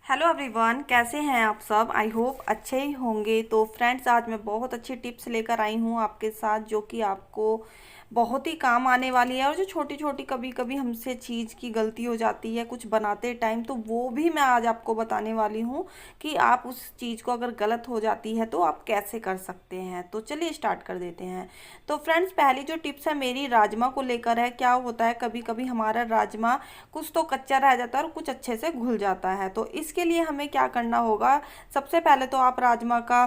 Hello everyone, कैसे हैं आप सब। आई होप अच्छे ही होंगे। तो फ्रेंड्स, आज मैं बहुत अच्छी टिप्स लेकर आई हूँ आपके साथ, जो कि आपको बहुत ही काम आने वाली है। और जो छोटी छोटी कभी कभी हमसे चीज़ की गलती हो जाती है कुछ बनाते टाइम, तो वो भी मैं आज आपको बताने वाली हूँ कि आप उस चीज़ को अगर गलत हो जाती है तो आप कैसे कर सकते हैं। तो चलिए स्टार्ट कर देते हैं। तो फ्रेंड्स, पहली जो टिप्स है मेरी राजमा को लेकर है। क्या होता है, कभी कभी हमारा राजमा कुछ तो कच्चा रह जाता है और कुछ अच्छे से घुल जाता है। तो इसके लिए हमें क्या करना होगा, सबसे पहले तो आप राजमा का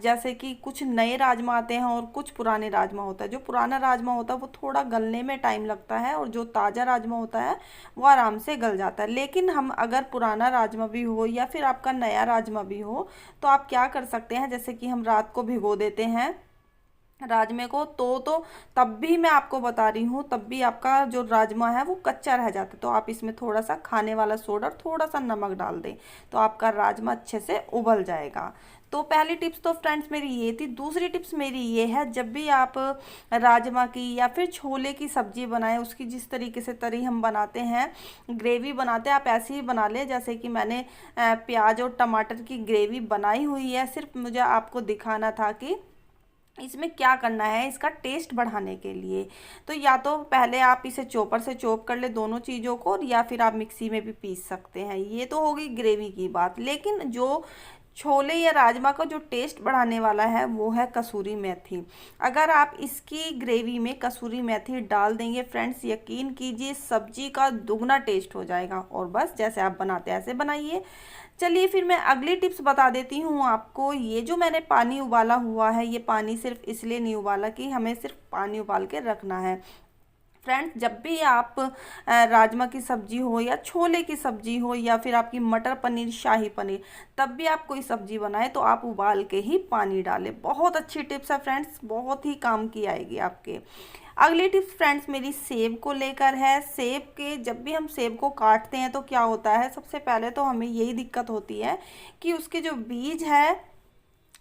जैसे कि कुछ नए राजमा आते हैं और कुछ पुराने राजमा होता है। जो पुराना राजमा होता है वो थोड़ा गलने में टाइम लगता है, और जो ताज़ा राजमा होता है वो आराम से गल जाता है। लेकिन हम अगर पुराना राजमा भी हो या फिर आपका नया राजमा भी हो, तो आप क्या कर सकते हैं, जैसे कि हम रात को भिगो देते हैं राजमे को, तो तब भी मैं आपको बता रही हूँ, तब भी आपका जो राजमा है वो कच्चा रह जाता है। तो आप इसमें थोड़ा सा खाने वाला सोडा और थोड़ा सा नमक डाल दें, तो आपका राजमा अच्छे से उबल जाएगा। तो पहली टिप्स तो फ्रेंड्स मेरी ये थी। दूसरी टिप्स मेरी ये है, जब भी आप राजमा की या फिर छोले की सब्जी बनाएं, उसकी जिस तरीके से तरी हम बनाते हैं, ग्रेवी बनाते हैं, आप ऐसे ही बना लें जैसे कि मैंने प्याज और टमाटर की ग्रेवी बनाई हुई है। सिर्फ मुझे आपको दिखाना था कि इसमें क्या करना है इसका टेस्ट बढ़ाने के लिए। तो या तो पहले आप इसे चॉपर से चॉप कर ले दोनों चीज़ों को, या फिर आप मिक्सी में भी पीस सकते हैं। ये तो होगी ग्रेवी की बात। लेकिन जो छोले या राजमा का जो टेस्ट बढ़ाने वाला है वो है कसूरी मेथी। अगर आप इसकी ग्रेवी में कसूरी मेथी डाल देंगे फ्रेंड्स, यकीन कीजिए सब्जी का दुगना टेस्ट हो जाएगा। और बस जैसे आप बनाते हैं ऐसे बनाइए। चलिए फिर मैं अगली टिप्स बता देती हूँ आपको। ये जो मैंने पानी उबाला हुआ है, ये पानी सिर्फ इसलिए नहीं उबाला कि हमें सिर्फ पानी उबाल के रखना है। फ्रेंड्स, जब भी आप राजमा की सब्जी हो या छोले की सब्जी हो या फिर आपकी मटर पनीर, शाही पनीर, तब भी आप कोई सब्जी बनाएं तो आप उबाल के ही पानी डालें। बहुत अच्छी टिप्स है फ्रेंड्स, बहुत ही काम की आएगी आपके। अगली टिप्स फ्रेंड्स मेरी सेब को लेकर है। सेब के, जब भी हम सेब को काटते हैं तो क्या होता है, सबसे पहले तो हमें यही दिक्कत होती है कि उसके जो बीज है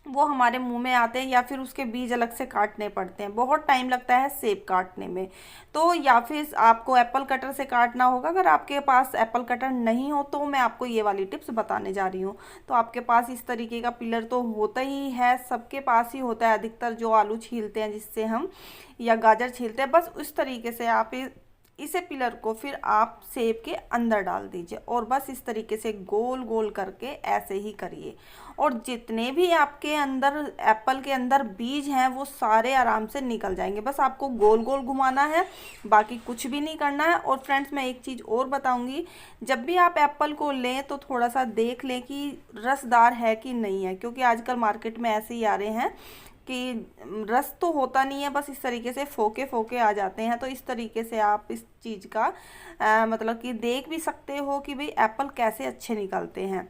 वो हमारे मुंह में आते हैं, या फिर उसके बीज अलग से काटने पड़ते हैं। बहुत टाइम लगता है सेब काटने में। तो या फिर आपको एप्पल कटर से काटना होगा। अगर आपके पास एप्पल कटर नहीं हो तो मैं आपको ये वाली टिप्स बताने जा रही हूँ। तो आपके पास इस तरीके का पिलर तो होता ही है, सबके पास ही होता है अधिकतर, जो आलू छीलते हैं जिससे हम, या गाजर छीलते हैं। बस उस तरीके से आप इसे पिलर को फिर आप सेब के अंदर डाल दीजिए, और बस इस तरीके से गोल गोल करके ऐसे ही करिए। और जितने भी आपके अंदर एप्पल के अंदर बीज हैं वो सारे आराम से निकल जाएंगे। बस आपको गोल गोल घुमाना है, बाकी कुछ भी नहीं करना है। और फ्रेंड्स, मैं एक चीज़ और बताऊंगी, जब भी आप एप्पल को लें तो थोड़ा सा देख लें कि रसदार है कि नहीं है, क्योंकि आजकल मार्केट में ऐसे ही आ रहे हैं कि रस तो होता नहीं है, बस इस तरीके से फोके फोके आ जाते हैं। तो इस तरीके से आप इस चीज़ का मतलब कि देख भी सकते हो कि भाई एप्पल कैसे अच्छे निकलते हैं।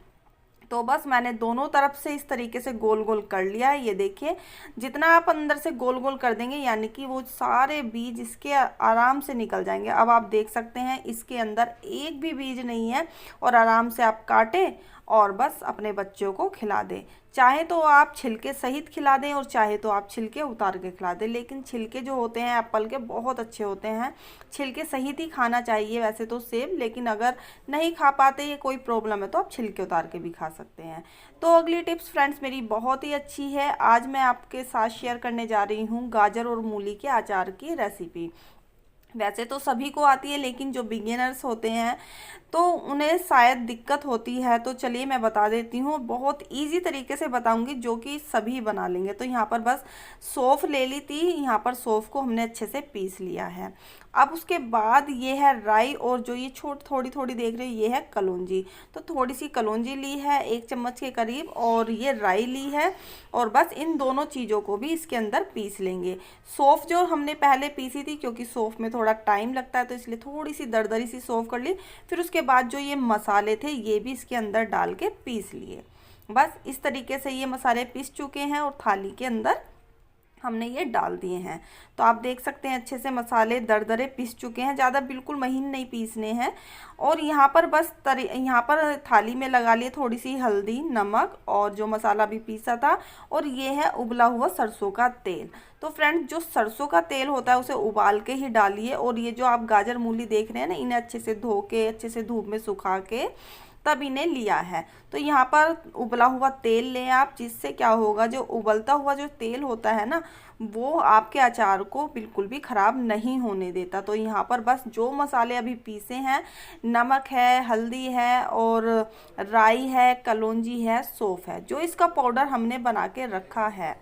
तो बस मैंने दोनों तरफ से इस तरीके से गोल गोल कर लिया है। ये देखिए, जितना आप अंदर से गोल गोल कर देंगे, यानी कि वो सारे बीज इसके आराम से निकल जाएंगे। अब आप देख सकते हैं इसके अंदर एक भी बीज नहीं है, और आराम से आप काटें और बस अपने बच्चों को खिला दें। चाहे तो आप छिलके सहित खिला दें और चाहे तो आप छिलके उतार के खिला दें। लेकिन छिलके जो होते हैं एप्पल के बहुत अच्छे होते हैं, छिलके सहित ही खाना चाहिए वैसे तो सेब। लेकिन अगर नहीं खा पाते, ये कोई प्रॉब्लम है, तो आप छिलके उतार के भी खा सकते हैं। तो अगली टिप्स फ्रेंड्स मेरी बहुत ही अच्छी है। आज मैं आपके साथ शेयर करने जा रही हूँ गाजर और मूली के अचार की रेसिपी। वैसे तो सभी को आती है, लेकिन जो बिगिनर्स होते हैं तो उन्हें शायद दिक्कत होती है। तो चलिए मैं बता देती हूँ, बहुत इजी तरीके से बताऊंगी जो कि सभी बना लेंगे। तो यहाँ पर बस सौंफ ले ली थी, यहाँ पर सौंफ को हमने अच्छे से पीस लिया है। अब उसके बाद ये है राई, और जो ये थोड़ी थोड़ी देख रहे हो ये है कलौंजी। तो थोड़ी सी कलौंजी ली है, 1 चम्मच के करीब, और ये राई ली है। और बस इन दोनों चीज़ों को भी इसके अंदर पीस लेंगे। सौंफ जो हमने पहले पीसी थी, क्योंकि सौंफ में थोड़ा टाइम लगता है तो इसलिए थोड़ी सी दरदरी सी सौंफ कर ली। फिर उसके बाद जो ये मसाले थे ये भी इसके अंदर डाल के पीस लिए। बस इस तरीके से ये मसाले पीस चुके हैं और थाली के अंदर हमने ये डाल दिए हैं। तो आप देख सकते हैं अच्छे से मसाले दरदरे पीस चुके हैं, ज़्यादा बिल्कुल महीन नहीं पीसने हैं। और यहाँ पर बस यहाँ पर थाली में लगा लिए थोड़ी सी हल्दी, नमक, और जो मसाला भी पीसा था, और ये है उबला हुआ सरसों का तेल। तो फ्रेंड्स, जो सरसों का तेल होता है उसे उबाल के ही डालिए। और ये जो आप गाजर मूली देख रहे हैं ना, इन्हें अच्छे से धो के अच्छे से धूप में सुखा के तब इन्हें लिया है। तो यहाँ पर उबला हुआ तेल लें आप, जिससे क्या होगा, जो उबलता हुआ जो तेल होता है ना, वो आपके अचार को बिल्कुल भी ख़राब नहीं होने देता। तो यहाँ पर बस जो मसाले अभी पीसे हैं, नमक है, हल्दी है और राई है, कलौंजी है, सौंफ है, जो इसका पाउडर हमने बना के रखा है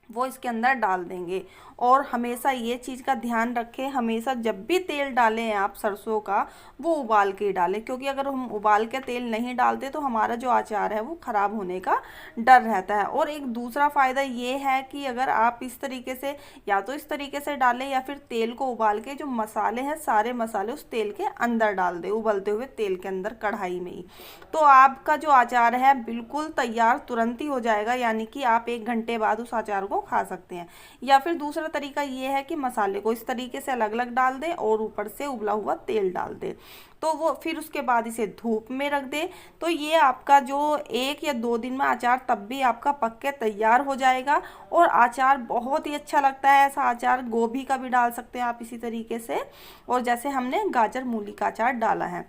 वो इसके अंदर डाल देंगे। और हमेशा ये चीज़ का ध्यान रखें, हमेशा जब भी तेल डालें आप सरसों का, वो उबाल के डालें, क्योंकि अगर हम उबाल के तेल नहीं डालते तो हमारा जो अचार है वो ख़राब होने का डर रहता है। और एक दूसरा फ़ायदा ये है कि अगर आप इस तरीके से, या तो इस तरीके से डालें या फिर तेल को उबाल के जो मसाले हैं सारे मसाले उस तेल के अंदर डाल दें, उबलते हुए तेल के अंदर कढ़ाई में ही, तो आपका जो अचार है बिल्कुल तैयार तुरंत ही हो जाएगा। यानी कि आप 1 घंटे बाद उस अचार को खा सकते हैं। या फिर दूसरा तरीका ये है कि मसाले को इस तरीके से अलग अलग डाल दें और ऊपर से उबला हुआ तेल डाल दें, तो वो फिर उसके बाद इसे धूप में रख दें। तो ये आपका जो 1 या 2 दिन में अचार तब भी आपका पक के तैयार हो जाएगा। और अचार बहुत ही अच्छा लगता है। ऐसा अचार गोभी का भी डाल सकते हैं आप इसी तरीके से, और जैसे हमने गाजर मूली का अचार डाला है।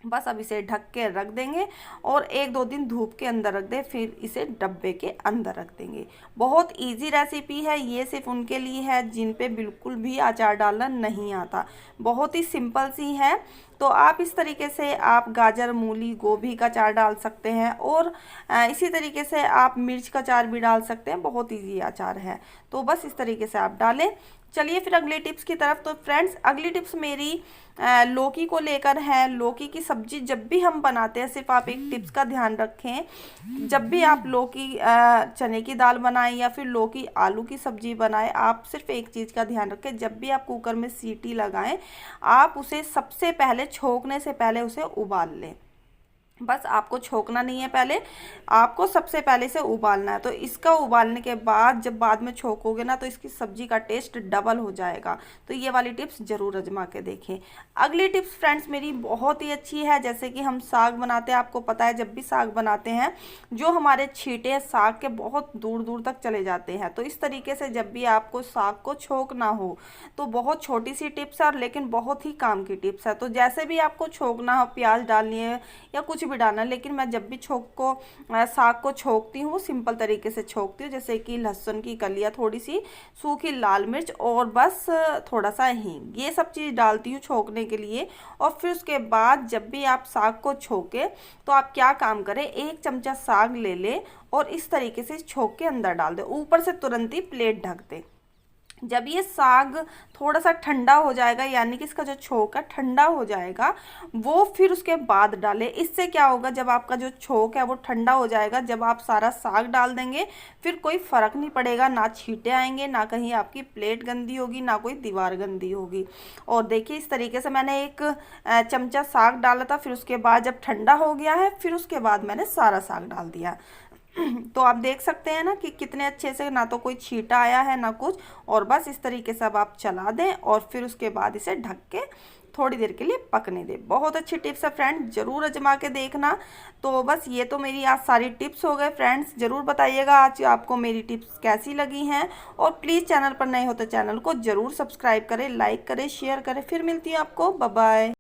बस अब इसे ढक के रख देंगे और 1-2 दिन धूप के अंदर रख दें, फिर इसे डब्बे के अंदर रख देंगे। बहुत इजी रेसिपी है ये, सिर्फ उनके लिए है जिन पे बिल्कुल भी अचार डालना नहीं आता। बहुत ही सिंपल सी है। तो आप इस तरीके से आप गाजर मूली गोभी का अचार डाल सकते हैं, और इसी तरीके से आप मिर्च का अचार भी डाल सकते हैं। बहुत ईजी अचार है, तो बस इस तरीके से आप डालें। चलिए फिर अगली टिप्स की तरफ। तो फ्रेंड्स अगली टिप्स मेरी लौकी को लेकर है। लौकी की सब्जी जब भी हम बनाते हैं, सिर्फ आप एक टिप्स का ध्यान रखें, जब भी आप लौकी चने की दाल बनाएं या फिर लौकी आलू की सब्जी बनाएं, आप सिर्फ एक चीज़ का ध्यान रखें, जब भी आप कुकर में सीटी लगाएं, आप उसे सबसे पहले छोंकने से पहले उसे उबाल लें। बस आपको छोंकना नहीं है, पहले आपको सबसे पहले से उबालना है। तो इसका उबालने के बाद जब बाद में छोंकोगे ना, तो इसकी सब्जी का टेस्ट डबल हो जाएगा। तो ये वाली टिप्स ज़रूर आजमा के देखें। अगली टिप्स फ्रेंड्स मेरी बहुत ही अच्छी है। जैसे कि हम साग बनाते हैं, आपको पता है जब भी साग बनाते हैं, जो हमारे छींटे साग के बहुत दूर दूर तक चले जाते हैं। तो इस तरीके से जब भी आपको साग को छोंकना हो, तो बहुत छोटी सी टिप्स है, और लेकिन बहुत ही काम की टिप्स है। तो जैसे भी आपको छोंकना हो, प्याज डालनी है या कुछ भी डालना, लेकिन मैं जब भी साग को छोंकती हूँ सिंपल तरीके से छोंकती हूँ। जैसे कि लहसुन की कलियाँ, थोड़ी सी सूखी लाल मिर्च और बस थोड़ा सा हींग, ये सब चीज़ डालती हूँ छोंकने के लिए। और फिर उसके बाद जब भी आप साग को छोंके, तो आप क्या काम करें, 1 चमचा साग ले लें और इस तरीके से छोंक के अंदर डाल दें, ऊपर से तुरंत ही प्लेट ढक दें। जब ये साग थोड़ा सा ठंडा हो जाएगा, यानी कि इसका जो छोंक है ठंडा हो जाएगा, वो फिर उसके बाद डालें। इससे क्या होगा, जब आपका जो छोंक है वो ठंडा हो जाएगा, जब आप सारा साग डाल देंगे, फिर कोई फ़र्क नहीं पड़ेगा, ना छींटे आएंगे, ना कहीं आपकी प्लेट गंदी होगी, ना कोई दीवार गंदी होगी। और देखिए इस तरीके से मैंने 1 चमचा साग डाला था, फिर उसके बाद जब ठंडा हो गया है, फिर उसके बाद मैंने सारा साग डाल दिया। तो आप देख सकते हैं ना कि कितने अच्छे से, ना तो कोई छींटा आया है ना कुछ। और बस इस तरीके से अब आप चला दें और फिर उसके बाद इसे ढक के थोड़ी देर के लिए पकने दें। बहुत अच्छी टिप्स है फ्रेंड, ज़रूर आजमा के देखना। तो बस ये तो मेरी आज सारी टिप्स हो गए फ्रेंड्स। ज़रूर बताइएगा आज आपको मेरी टिप्स कैसी लगी हैं, और प्लीज़ चैनल पर नए हो तो चैनल को ज़रूर सब्सक्राइब करें, लाइक करें, शेयर करें। फिर मिलती हूँ आपको, बाय बाय।